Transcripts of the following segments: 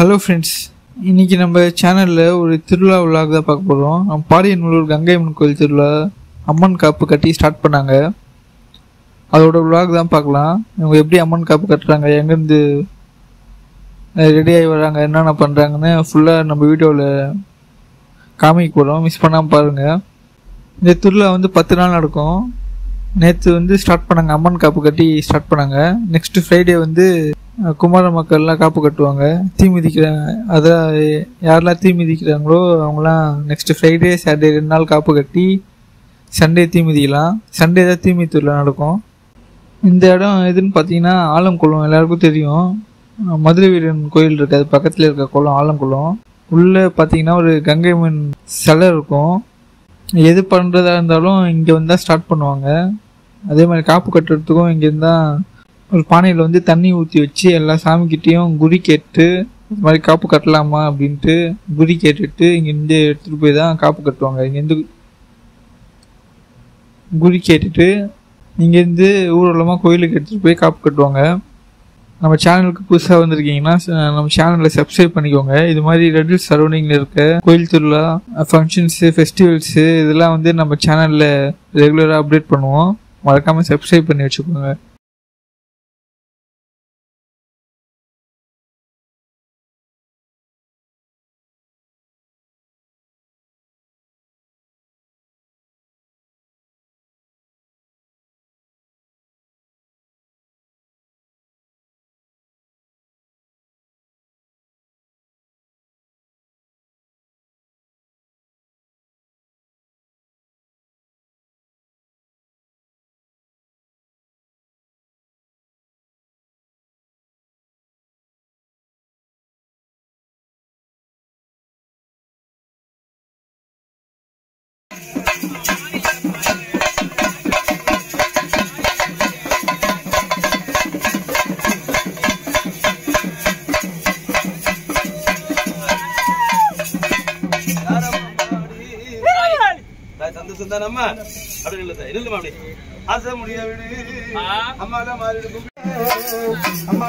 Hello friends, இன்றைக்கி நம்ம சேனலில் ஒரு திருவிழா விழாக் தான் பார்க்க போகிறோம். நம்ம பாடியனூர் கங்கை அம்மன் கோயில் திருவிழா அம்மன் காப்பு கட்டி ஸ்டார்ட் பண்ணாங்க. அதோட விழாக் தான் பார்க்கலாம். இவங்க எப்படி அம்மன் காப்பு கட்டுறாங்க, எங்கேருந்து ரெடியாகி வராங்க, என்னென்ன பண்ணுறாங்கன்னு ஃபுல்லாக நம்ம வீடியோவில் காமிக்க போகிறோம். மிஸ் பண்ணாமல் பாருங்கள். இந்த திருவிழா 10 நாள் நடக்கும். நேற்று ஸ்டார்ட் பண்ணாங்க, அம்மன் காப்பு கட்டி ஸ்டார்ட் பண்ணாங்க. நெக்ஸ்ட் ஃப்ரைடே குமார மக்கள்லாம் காப்பு கட்டுவாங்க, தீ மிதிக்கிறாங்க. அதான் யாரெல்லாம் தீ மிதிக்கிறாங்களோ அவங்களாம் நெக்ஸ்ட் ஃப்ரைடே சாட்டர்டே 2 நாள் காப்பு கட்டி சண்டே தீ மிதிக்கலாம். சண்டே தான் தீ மிதித்துல நடக்கும். இந்த இடம் எதுன்னு பார்த்தீங்கன்னா ஆலங்குளம், எல்லாருக்கும் தெரியும். மதுரை வீரன் கோயில் இருக்குது, அது பக்கத்தில் இருக்க குளம் ஆலங்குளம். உள்ளே பார்த்தீங்கன்னா ஒரு கங்கை அம்மன் சிலை இருக்கும். எது பண்ணுறதா இருந்தாலும் இங்கே வந்தால் ஸ்டார்ட் பண்ணுவாங்க. அதே மாதிரி காப்பு கட்டுறதுக்கும் இங்கேருந்து தான் ஒரு பானையில் தண்ணி ஊற்றி வச்சு எல்லா சாமிக்கிட்டேயும் குறி கேட்டு இது மாதிரி காப்பு கட்டலாமா அப்படின்ட்டு குறி கேட்டுட்டு இங்கேருந்து எடுத்துகிட்டு போய் தான் காப்பு கட்டுவாங்க. இங்கேருந்து குறி கேட்டுட்டு இங்கேருந்து ஊர்வலமாக கோயிலுக்கு எடுத்துகிட்டு போய் காப்பு கட்டுவாங்க. நம்ம சேனலுக்கு புதுசாக வந்திருக்கீங்கன்னா நம்ம சேனலில் சப்ஸ்கிரைப் பண்ணிக்கோங்க. இது மாதிரி ரெட் சரௌண்டிங்கில் இருக்க கோயில் திருவிழா, ஃபங்க்ஷன்ஸு, ஃபெஸ்டிவல்ஸு இதெல்லாம் நம்ம சேனலில் ரெகுலராக அப்டேட் பண்ணுவோம். மறக்காமல் சப்ஸ்கிரைப் பண்ணி வச்சுக்கோங்க. சந்தோஷம்தானம்மா? அப்படி இல்ல இல்லம்மா, அப்படி ஆசை முடிய விடு அம்மாதான் மாறிடு. அம்மா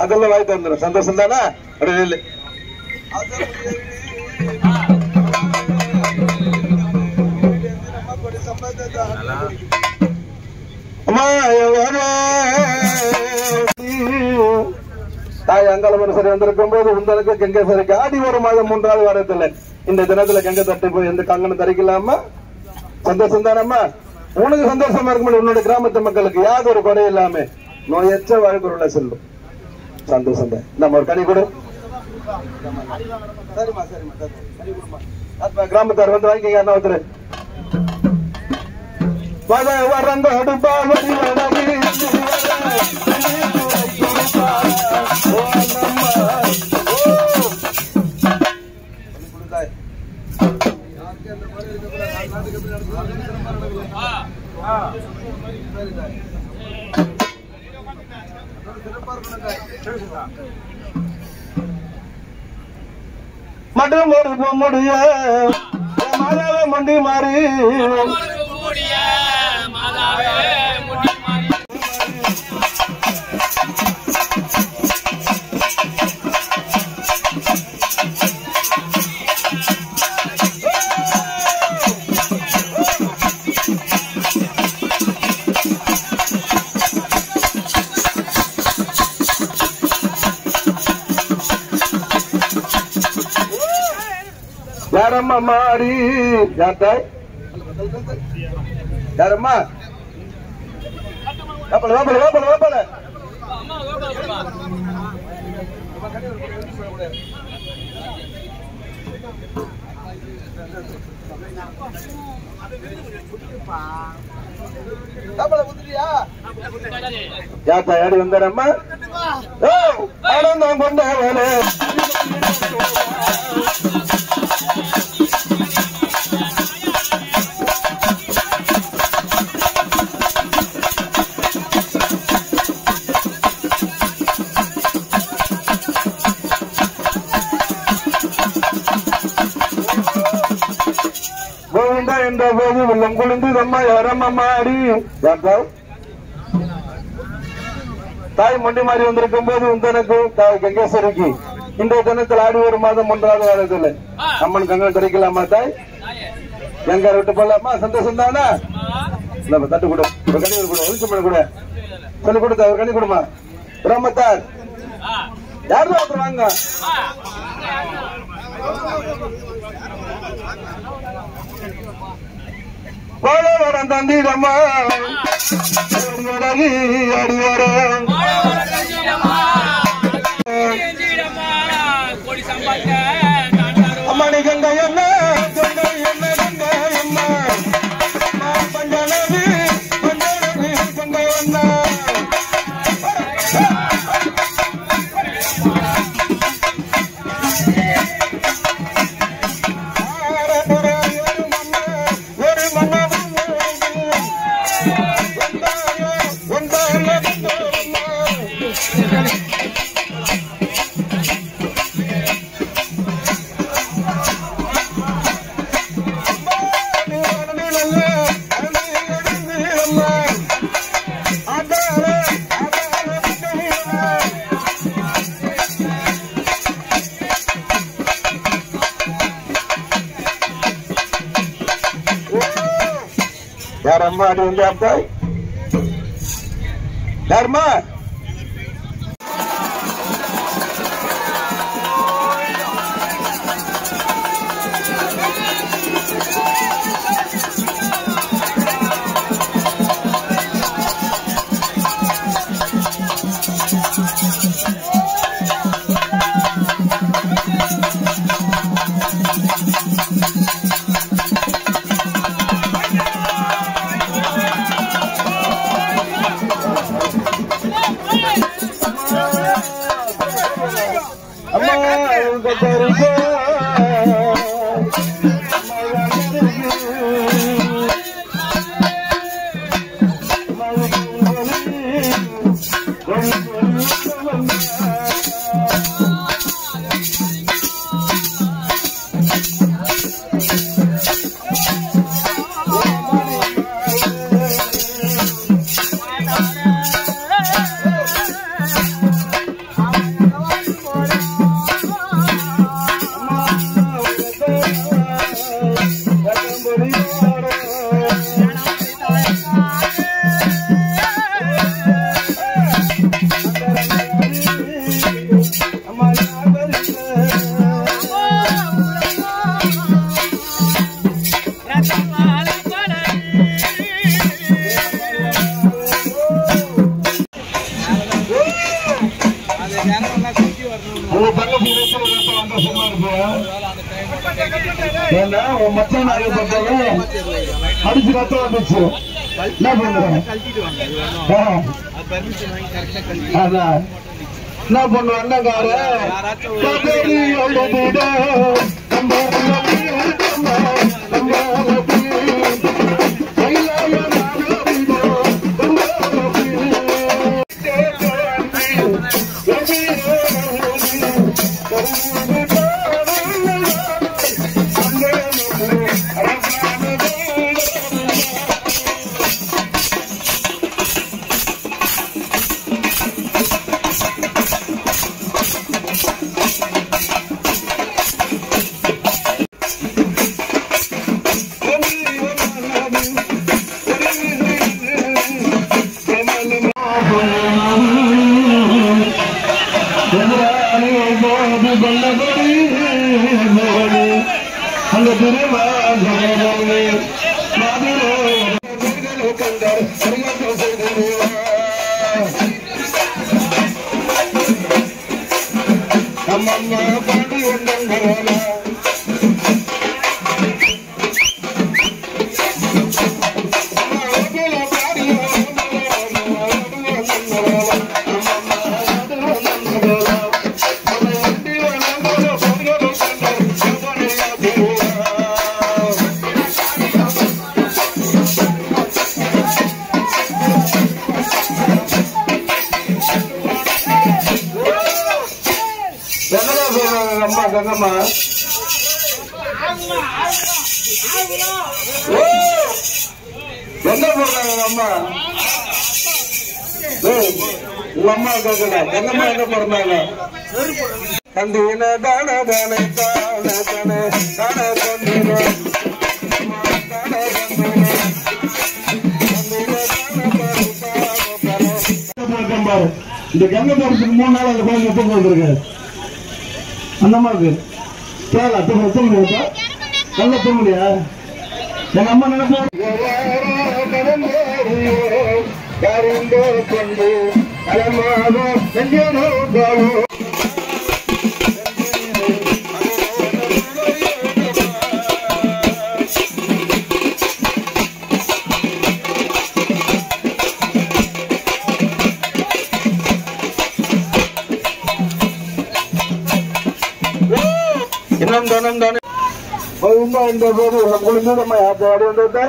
அதெல்லாம் வாய்த்து வந்துடும். சந்தோஷம் தானே? அப்படி இல்லை தாய் அங்காளமரசரி வந்திருக்கும் போது உங்களுக்கு கங்கேசரிக்கு ஆடி ஒரு மாதம் 3வது வாரத்துல இந்த தினத்துல கங்கை தட்டு போய் எந்த கங்கணம் தரிக்கலாமா? சந்தோஷம் தானம்மா? உனக்கு சந்தோஷமா இருக்கும். உன்னோட கிராமத்து மக்களுக்கு யாவது ஒரு குறை இல்லாம நோயற்ற வாழ்க்கை செல்லும். சந்தோஷம் தான். நம்ம ஒரு கனி கொடு. சரிம்மா சரிம்மா, கிராமத்தார் வாங்கிக்க. என்ன ஒருத்தர் மட்டும் முடிய மாதாவே மண்டி மாறி யாரம்மா மாடி யாத்தாய் யாரம்மா வேப்பல வேப்பல வேப்பல வேப்பல தயாரி வந்தாரம்மா ஆனந்தம் கொண்ட வேலை கோவிந்தா என்ற போது உள்ளம் குளிந்து அம்மா யாரம்மாடி தாய் மண்டி மாறி வந்திருக்கும் போது உந்தனுக்கும் தாய் கங்கேஸ்வரிக்கு இன்றைய தினத்தில் ஆடி ஒரு மாதம் 1வது வாரத்தில் அம்மன் கங்கன் கிடைக்கலாமா தாய் எங்க விட்டு போடலாமா சந்தோஷம் தானா நம்ம தட்டு கொடு ஒரு கனி கொடு ஒழிச்சு பண்ண கூட சொல்லி கொடுத்த ஒரு கனி கொடுமா பிரம்மத்தார் யாரும் ஒருத்தர் வாங்க கோலவரம் தந்திரம்மா அடி வரும் அம்மணி கங்கை என்ன பஞ்சனவி கங்கை என்ன யாரம்மா அடி வந்து அப்பாய் யாரம்மா அடிச்சு ரத்தம் வந்துச்சு என்ன பண்ணுறேன் என்ன பண்ணுவோம் அண்ணங்கார அம்மா கங்கம்மா என்ன போடுறாங்க அம்மா? உங்க அம்மா கேட்கல, கங்கம்மா என்ன போடுறாங்க? கண்டின தான தானே தான தானே தான கண்டின இந்த கங்கை போறதுக்கு 3 நாள் அந்த கோயில் எப்ப போயிருக்கு அந்த மாதிரி கேளா தூங்க நல்ல தூங்கலையா? எங்க அம்மா நினைப்போம் இன்னும் தானே தானே இந்த போது குளிர்ந்து நம்ம யாத்திரை வந்தது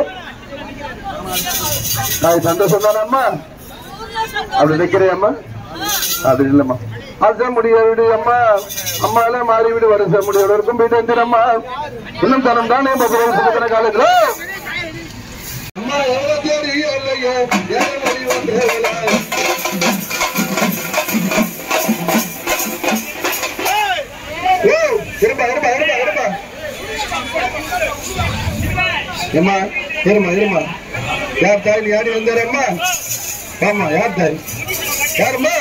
நான் சந்தோஷம் தானே அம்மா? அப்படி நிக்கிறேன் அம்மா? அப்படி இல்லம்மா அதுதான் முடிய வீடு அம்மா அம்மால மாறி வீடு வருஷ முடிய வரைக்கும் போயிட்டு வந்துடுறம்மா. இன்னும் தரம் தானே காலேஜ்ல அம்மா எவ்வளவு தேடியோ இல்லையோ இருப்பா இருப்பா இருப்பா இருப்பா ஏமா இருமா இருமா யார் தாய் நீ யாரு வந்தாரம்மா? ஆமா யார் தாய்? யாருமா?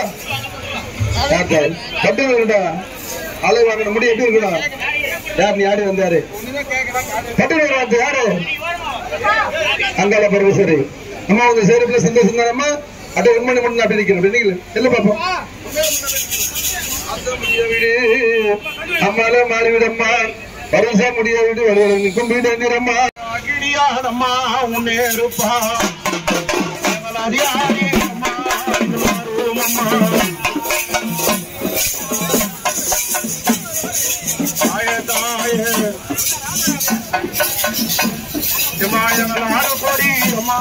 யார் தாய்? கட்டுடா அலை வாங்கின முடி எப்படி இருக்கணும்? யார் நீ யாரு வந்தாரு? கட்டுட யாரு? அங்கால பரமேஸ்வரி அம்மா உங்க சேரத்துல சந்தோஷம் தானம்மா? அட்டை உண்மணி மட்டும் அப்படி நிக்கிறேன் இல்ல பாப்போம் அம்மால மாறிவிடம்மா வருஷா முடிய விடு வருவதற்கும் வீடு என்கிறம்மா அம்மா உன்னே இருப்பா கோரி அம்மா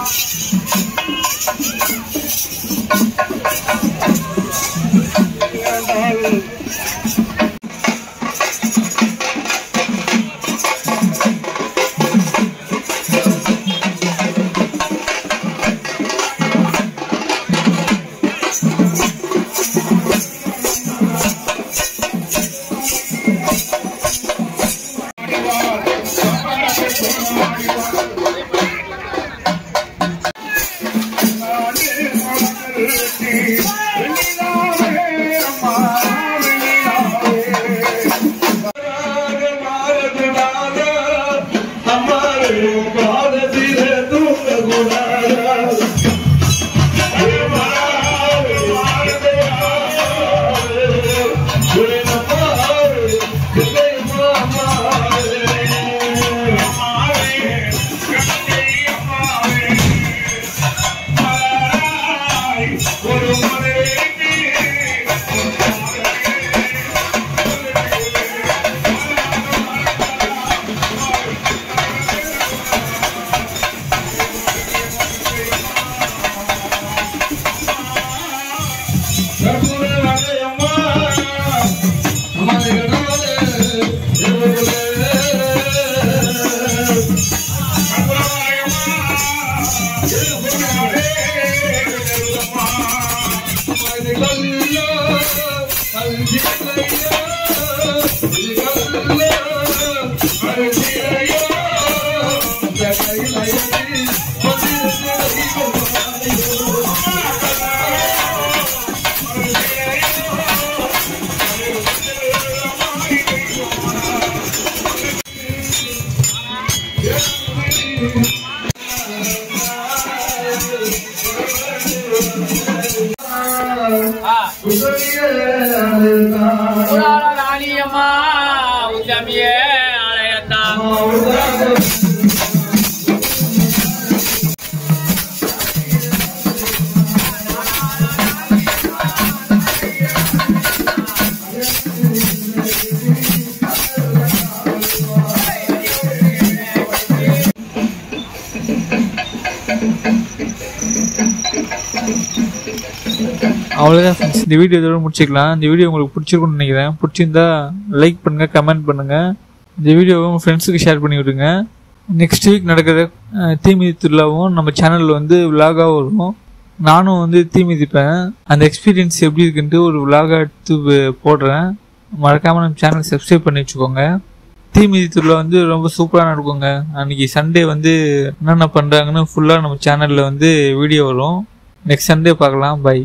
உஜமியே ஆலயத்தா அவ்வளோதான் ஃப்ரெண்ட்ஸ், இந்த வீடியோ இதோட முடிச்சுக்கலாம். இந்த வீடியோ உங்களுக்கு பிடிச்சிருக்குன்னு நினைக்கிறேன். பிடிச்சிருந்தா லைக் பண்ணுங்கள், கமெண்ட் பண்ணுங்கள். இந்த வீடியோவை உங்கள் ஃப்ரெண்ட்ஸுக்கு ஷேர் பண்ணி விடுங்க. நெக்ஸ்ட் வீக் நடக்கிற தீமிதி திருவிழாவும் நம்ம சேனலில் வந்து விலாகாக வரும். நானும் வந்து தீ மிதிப்பேன். அந்த எக்ஸ்பீரியன்ஸ் எப்படி இருக்குன்ட்டு ஒரு விலாகாக எடுத்து போடுறேன். மறக்காமல் நம்ம சேனல் சப்ஸ்கிரைப் பண்ணி வச்சுக்கோங்க. தீ மிதி திருவிழா வந்து ரொம்ப சூப்பராக நடக்குங்க. அன்றைக்கி சண்டே வந்து என்னென்ன பண்ணுறாங்கன்னு ஃபுல்லாக நம்ம சேனலில் வந்து வீடியோ வரும். நெக்ஸ்ட் சண்டே பார்க்கலாம். பை.